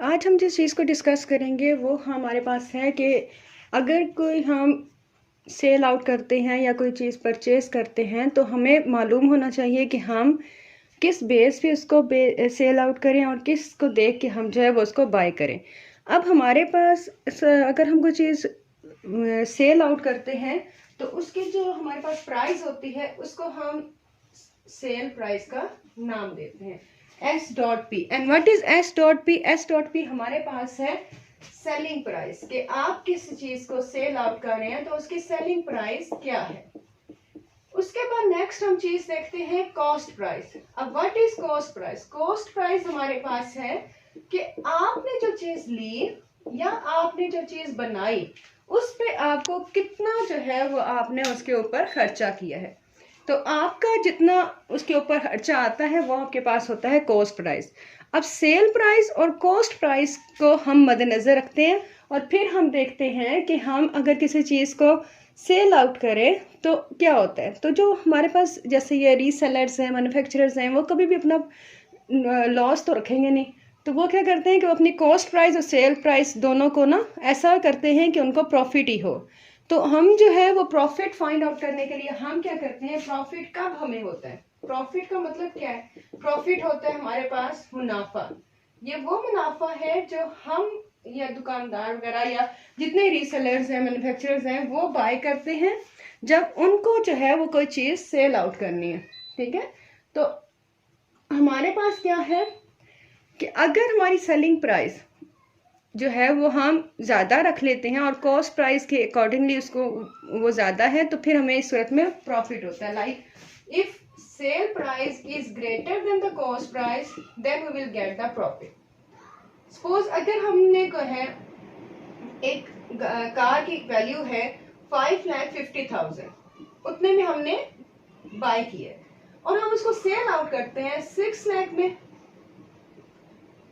आज हम जिस चीज़ को डिस्कस करेंगे वो हमारे पास है कि अगर कोई हम सेल आउट करते हैं या कोई चीज़ परचेज़ करते हैं तो हमें मालूम होना चाहिए कि हम किस बेस पे उसको सेल आउट करें और किस को देख के हम जो है वो उसको बाय करें। अब हमारे पास अगर हम कोई चीज़ सेल आउट करते हैं तो उसकी जो हमारे पास प्राइस होती है उसको हम सेल प्राइस का नाम देते हैं S.P। And what is S.P? S.P हमारे पास है सेलिंग प्राइस कि आप किस चीज को सेल आउट कर रहे हैं तो उसकी सेलिंग प्राइस क्या है। उसके बाद नेक्स्ट हम चीज देखते हैं कॉस्ट प्राइस। अब what is cost price? Cost price हमारे पास है कि आपने जो चीज ली या आपने जो चीज बनाई उस पे आपको कितना जो है वो आपने उसके ऊपर खर्चा किया है, तो आपका जितना उसके ऊपर खर्चा आता है वो आपके पास होता है कॉस्ट प्राइस। अब सेल प्राइस और कॉस्ट प्राइस को हम मद्देनजर रखते हैं और फिर हम देखते हैं कि हम अगर किसी चीज़ को सेल आउट करें तो क्या होता है। तो जो हमारे पास जैसे ये रीसेलर्स हैं, मैन्युफैक्चरर्स हैं, वो कभी भी अपना लॉस तो रखेंगे नहीं, तो वो क्या करते हैं कि वो अपनी कॉस्ट प्राइस और सेल प्राइस दोनों को ना ऐसा करते हैं कि उनको प्रॉफिट ही हो। तो हम जो है वो प्रॉफिट फाइंड आउट करने के लिए हम क्या करते हैं, प्रॉफिट कब हमें होता है, प्रॉफिट का मतलब क्या है? प्रॉफिट होता है हमारे पास मुनाफा। ये वो मुनाफा है जो हम या दुकानदार वगैरह या जितने रीसेलर्स हैं, मैन्युफैक्चरर्स हैं, वो बाय करते हैं जब उनको जो है वो कोई चीज सेल आउट करनी है। ठीक है, तो हमारे पास क्या है कि अगर हमारी सेलिंग प्राइस जो है वो हम ज़्यादा रख लेते हैं और कॉस्ट प्राइस के अकॉर्डिंगली उसको वो ज़्यादा है, तो फिर हमें इस सूरत में प्रॉफिट होता है। Like if sale price is greater than the cost price then we will get the profit. Suppose अगर हमने को है एक कार की वैल्यू है 5,50,000, उतने में हमने बाय किया और हम उसको सेल आउट करते हैं 6 लाख में,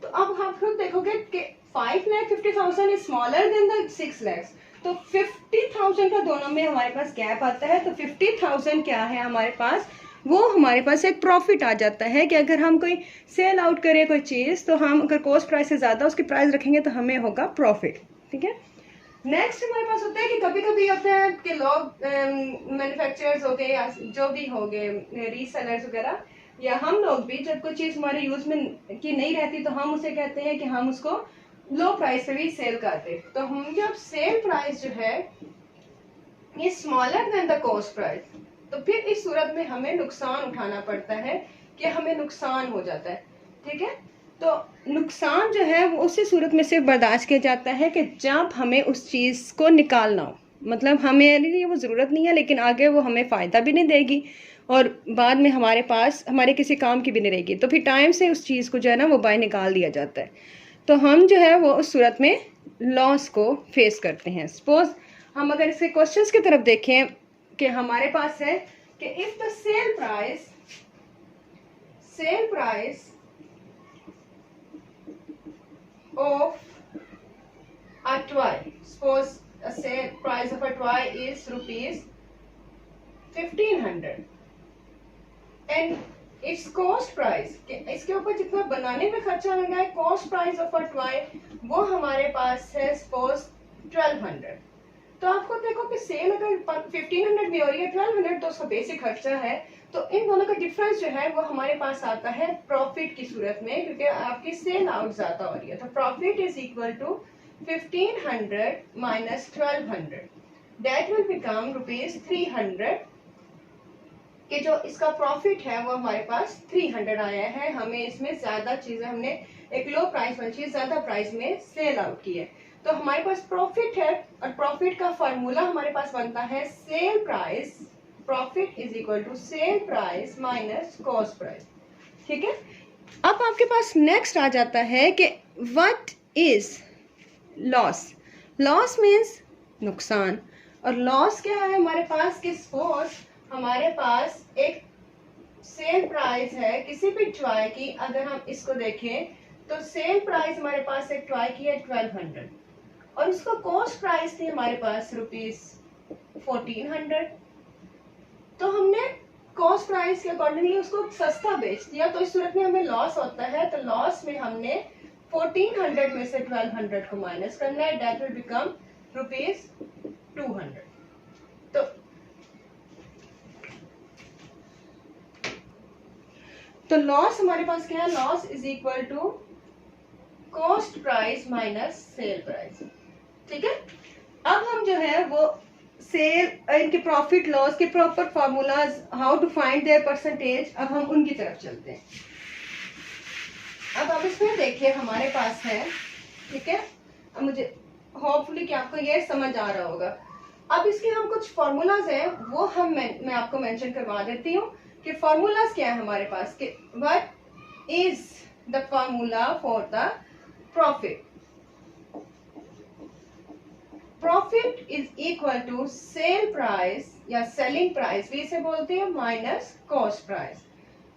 तो अब आप खुद देखोगे कि 5,50,000 is smaller than the 6 lakhs, तो 50,000 का दोनों में हमारे पास गैप आता है। तो 50,000 क्या है हमारे पास, वो हमारे पास एक प्रॉफिट आ जाता है कि अगर हम कोई सेल आउट करें कोई चीज़ तो हम अगर कॉस्ट प्राइस से ज़्यादा उसकी प्राइस रखेंगे तो हमें होगा प्रॉफिट। ठीक है, नेक्स्ट हमारे पास होता है कि कभी कभी होता है कि लोग मैन्युफैक्चरर्स हो गए या जो भी हो गए रीसेलर्स वगैरह या हम लोग भी, जब कोई चीज़ हमारे यूज में की नहीं रहती तो हम उसे कहते हैं कि हम उसको लो प्राइस पे भी सेल करते। तो हम जब सेल प्राइस जो है ये smaller than the cost price, तो फिर इस सूरत में हमें नुकसान उठाना पड़ता है कि हमें नुकसान हो जाता है। ठीक है, तो नुकसान जो है वो उसी सूरत में सिर्फ बर्दाश्त किया जाता है कि जब हमें उस चीज़ को निकालना हो, मतलब हमें लिए वो ज़रूरत नहीं है लेकिन आगे वो हमें फ़ायदा भी नहीं देगी और बाद में हमारे पास हमारे किसी काम की भी नहीं रहेगी, तो फिर टाइम से उस चीज़ को जो है ना वो बाय निकाल दिया जाता है। तो हम जो है वो उस सूरत में लॉस को फेस करते हैं। सपोज हम अगर इसे क्वेश्चंस की तरफ देखें कि हमारे पास है कि if the sale price of a toy, suppose a sale price of a toy is rupees 1,500 and its cost price, इसके ऊपर जितना बनाने में खर्चा लगा है, cost price of a toy वो हमारे पास है सपोज 1,200। तो आपको देखो कि सेल अगर 1,500 में हो रही है, 1,200 तो उसका बेसिक खर्चा है, तो इन दोनों का डिफरेंस जो है वो हमारे पास आता है प्रॉफिट की सूरत में, क्योंकि आपकी सेल आउट ज्यादा हो रही है। तो profit is equal to 1,500 minus 1,200, that will become ₹300, कि जो इसका प्रॉफिट है वो हमारे पास 300 आया है। हमें इसमें ज्यादा चीजें, हमने एक लो प्राइस वाली चीज ज्यादा प्राइस में सेल आउट की है, तो हमारे पास प्रॉफिट है और प्रॉफिट का फॉर्मूला हमारे पास बनता है sale price, profit is equal to sale price minus cost price. ठीक है, अब आपके पास नेक्स्ट आ जाता है कि what is loss. Loss means नुकसान, और लॉस क्या है हमारे पास कि सपोज हमारे पास एक सेल प्राइस है किसी भी टॉय की, अगर हम इसको देखें तो सेल प्राइस हमारे पास एक टॉय की है 1,200 और उसका कॉस्ट प्राइस थी हमारे पास ₹1,400, तो हमने कॉस्ट प्राइस के अकॉर्डिंगली उसको सस्ता बेच दिया, तो इस सूरत में हमें लॉस होता है। तो लॉस में हमने 1400 में से 1200 को माइनस करना है, दैट विल बिकम ₹200। तो लॉस हमारे पास क्या है, loss is equal to cost price minus sale price. ठीक है, अब हम जो है वो सेल इनके प्रॉफिट लॉस के proper formulas, how to find their percentage, अब हम उनकी तरफ चलते हैं। अब आप इसमें देखिए हमारे पास है, ठीक है, अब मुझे होपफुली कि आपको ये समझ आ रहा होगा। अब इसके हम कुछ फार्मूलाज हैं वो मैं आपको मेंशन करवा देती हूँ कि फार्मूलाज क्या है हमारे पास, कि what is the formula for the profit. Profit is equal to sale price या सेलिंग प्राइस, भी इसे बोलते हैं, minus cost price,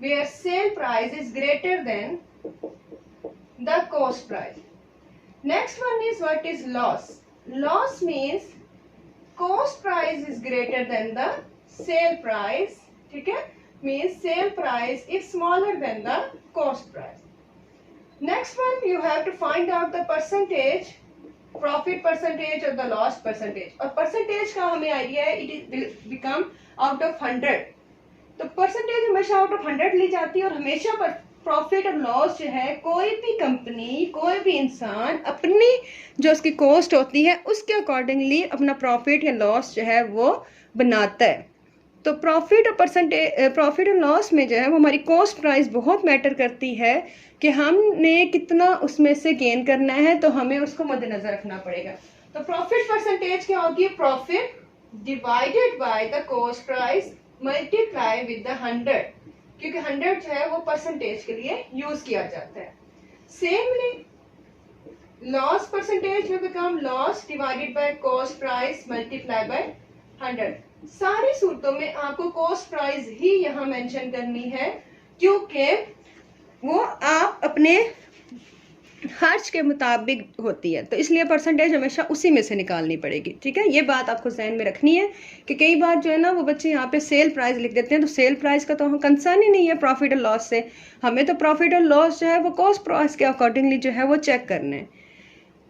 where sale price is greater than the cost price. Next one is what is loss. Loss means cost price is greater than the sale price. ठीक है, means sale price is smaller than the cost price. Next one you have to find out the percentage, profit percentage or the loss percentage. और percentage का हमें idea है, it will become out of 100. तो percentage हमेशा out of 100 ली जाती है और हमेशा प्रॉफिट और लॉस जो है कोई भी कंपनी, कोई भी इंसान अपनी जो उसकी कॉस्ट होती है उसके अकॉर्डिंगली अपना प्रॉफिट या लॉस जो है वो बनाता है। तो प्रॉफिट और प्रॉफिट और लॉस में जो है वो हमारी कॉस्ट प्राइस बहुत मैटर करती है कि हमने कितना उसमें से गेन करना है, तो हमें उसको मद्देनजर रखना पड़ेगा। तो प्रॉफिट परसेंटेज क्या होगी, profit divided by the cost price multiply with the 100, क्योंकि 100 जो है वो परसेंटेज के लिए यूज किया जाता है। सेमली लॉस परसेंटेज में become loss divided by cost price multiply by 100। सारी सूरतों में आपको कॉस्ट प्राइस ही यहाँ मेंशन करनी है, क्योंकि वो आप अपने खर्च के मुताबिक होती है, तो इसलिए परसेंटेज हमेशा उसी में से निकालनी पड़ेगी। ठीक है, ये बात आपको ज़हन में रखनी है कि कई बार जो है ना वो बच्चे यहाँ पे सेल प्राइस लिख देते हैं, तो सेल प्राइस का तो हम कंसर्न ही नहीं है प्रॉफिट और लॉस से। हमें तो प्रॉफिट और लॉस जो है वो कॉस्ट प्राइस के अकॉर्डिंगली जो है वो चेक करने हैं।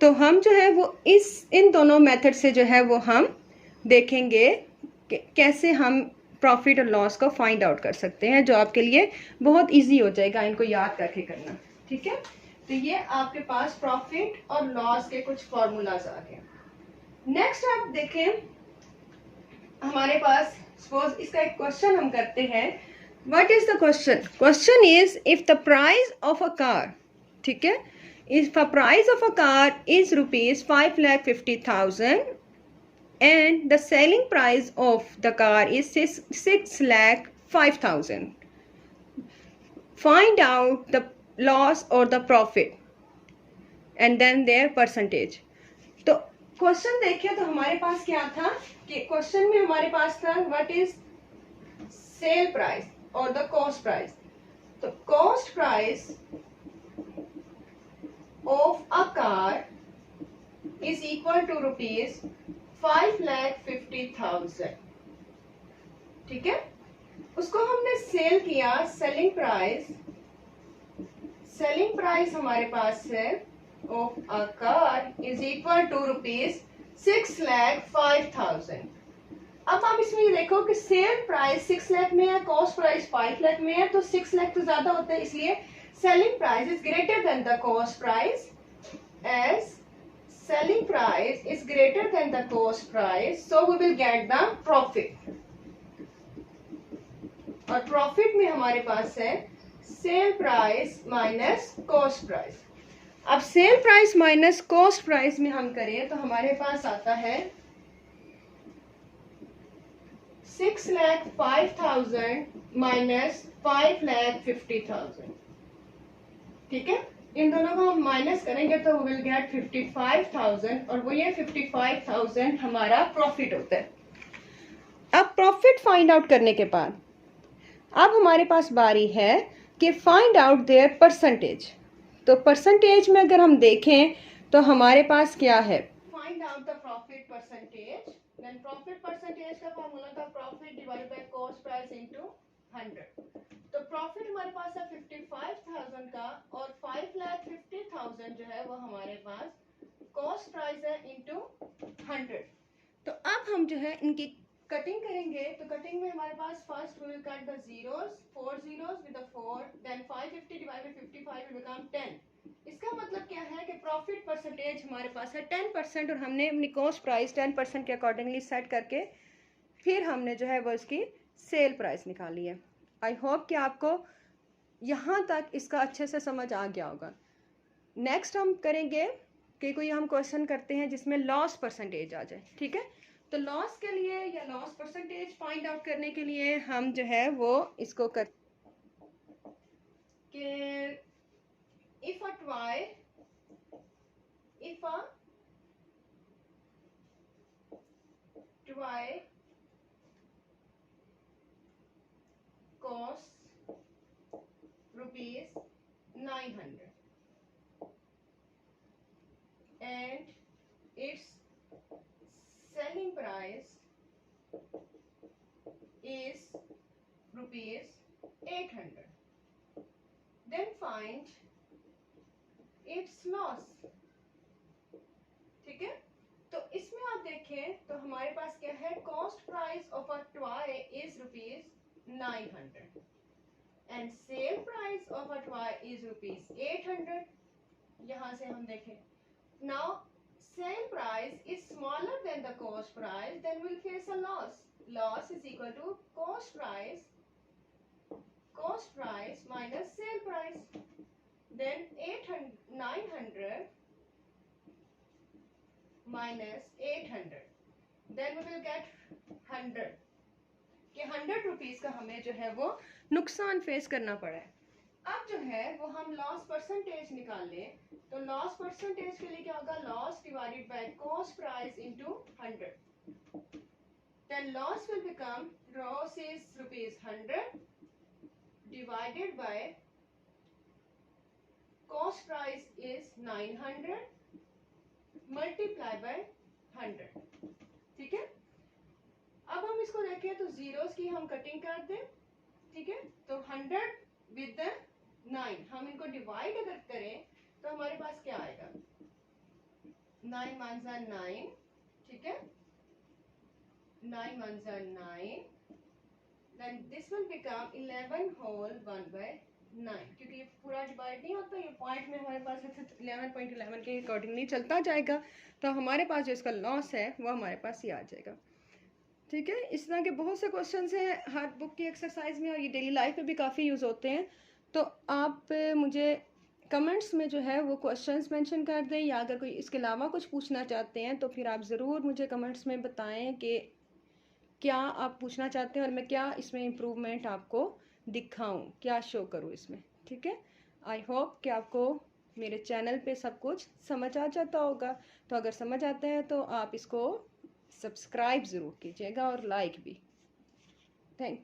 तो हम जो है वो इन दोनों मेथड से जो है वो हम देखेंगे कि कैसे हम प्रॉफिट और लॉस को फाइंड आउट कर सकते हैं, जो आपके लिए बहुत ईजी हो जाएगा इनको याद करके करना। ठीक है, तो ये आपके पास प्रॉफिट और लॉस के कुछ फॉर्मूलाज आ गए। नेक्स्ट आप देखें हमारे पास, सपोज इसका एक क्वेश्चन हम करते हैं। What is the question? Question is if the price of a car, ठीक है, if the price of a car is ₹5,50,000 and the selling price of the car is 6,05,000. Find out the loss or the profit and then their percentage. तो question देखिए तो हमारे पास क्या था कि क्वेश्चन में हमारे पास था व्हाट इज सेल प्राइस और द कॉस्ट प्राइस। तो cost price of a car is equal to ₹5,50,000। ठीक है, उसको हमने सेल किया, सेलिंग प्राइस हमारे पास है of a car is equal to ₹6,05,000। अब आप इसमें ये देखो कि सेल प्राइस 6 लाख में है, कॉस्ट प्राइस 5 लाख में है, तो 6 लाख तो ज्यादा होता है, इसलिए selling price is greater than the cost price. As selling price is greater than the cost price, so we will get the profit। और प्रॉफिट में हमारे पास है sale price minus cost price. अब sale price minus cost price में हम करें तो हमारे पास आता है 6,05,000 माइनस 5,50,000। ठीक है, इन दोनों को हम माइनस करेंगे तो विल गेट 55,000, और वो ये 55,000 हमारा प्रॉफिट होता है। अब प्रॉफिट फाइंड आउट करने के बाद अब हमारे पास बारी है कि फाइंड आउट देयर परसेंटेज। तो परसेंटेज में अगर हम देखें तो हमारे पास क्या है, find out the profit percentage. Then profit percentage का फॉर्मूला था profit divided by cost price into 100। तो प्रॉफिट हमारे पास है 55,000 का और 5,50,000 जो है वो हमारे पास कॉस्ट प्राइस है इनटू 100। तो अब हम जो है इनकी कटिंग करेंगे। तो कटिंग में हमारे पास first we will cut the zeros, 4 zeros with the 4, then 550 divided by 55 will become 10। इसका मतलब क्या है कि प्रॉफिट परसेंटेज हमारे पास है 10% और हमने अपनी कॉस्ट प्राइस 10% के अकॉर्डिंगली सेट करके फिर हमने जो है वो इसकी सेल प्राइस निकाली है। आई होप कि आपको यहाँ तक इसका अच्छे से समझ आ गया होगा। नेक्स्ट हम करेंगे कि कोई हम क्वेश्चन करते हैं जिसमें लॉस परसेंटेज आ जाए, ठीक है। तो लॉस के लिए या लॉस परसेंटेज फाइंड आउट करने के लिए हम जो है वो इसको कर कि if a ट्वाई costs rupees 900 and its selling price is rupees 800, then find its loss। ठीक है, तो इसमें आप देखें तो हमारे पास क्या है, cost price of a toy is rupees 900 and sale price of a toy is rupees 800। यहां से हम देखें, now sale price is smaller than the cost price, then will face a loss. Loss is equal to cost price minus sale price, then 900 minus 800, then we will get 100 कि 100 rupees का हमें जो है वो नुकसान फेस करना पड़ा है। अब जो है वो हम लॉस परसेंटेज निकाल लें। तो लॉस परसेंटेज के लिए क्या होगा, loss divided by cost price into 100, then loss will become, loss is rupees 100 divided by cost price is 900 multiply by 100। ठीक है, अब हम इसको देखें तो जीरोस की हम कटिंग कर दें। ठीक है, तो 100 विद 9 हम इनको डिवाइड अगर करें तो हमारे पास क्या आएगा, 9 1 9। ठीक है, 9 1 9, then this will become 11 whole 1 by 9, क्योंकि ये पूरा डिवाइड नहीं होता, ये पॉइंट में हमारे पास 11.11 के अकॉर्डिंग नहीं चलता जाएगा, तो हमारे पास जो इसका लॉस है वो हमारे पास ये आ जाएगा। ठीक है, इस तरह के बहुत से क्वेश्चंस हैं हर बुक की एक्सरसाइज में और ये डेली लाइफ में भी काफ़ी यूज़ होते हैं। तो आप मुझे कमेंट्स में जो है वो क्वेश्चंस मेंशन कर दें, या अगर कोई इसके अलावा कुछ पूछना चाहते हैं तो फिर आप ज़रूर मुझे कमेंट्स में बताएं कि क्या आप पूछना चाहते हैं और मैं क्या इसमें इम्प्रूवमेंट आपको दिखाऊं, क्या शो करूं इसमें। ठीक है, आई होप कि आपको मेरे चैनल पे सब कुछ समझ आ जाता होगा। तो अगर समझ आता है तो आप इसको सब्सक्राइब ज़रूर कीजिएगा और लाइक भी। Thank you.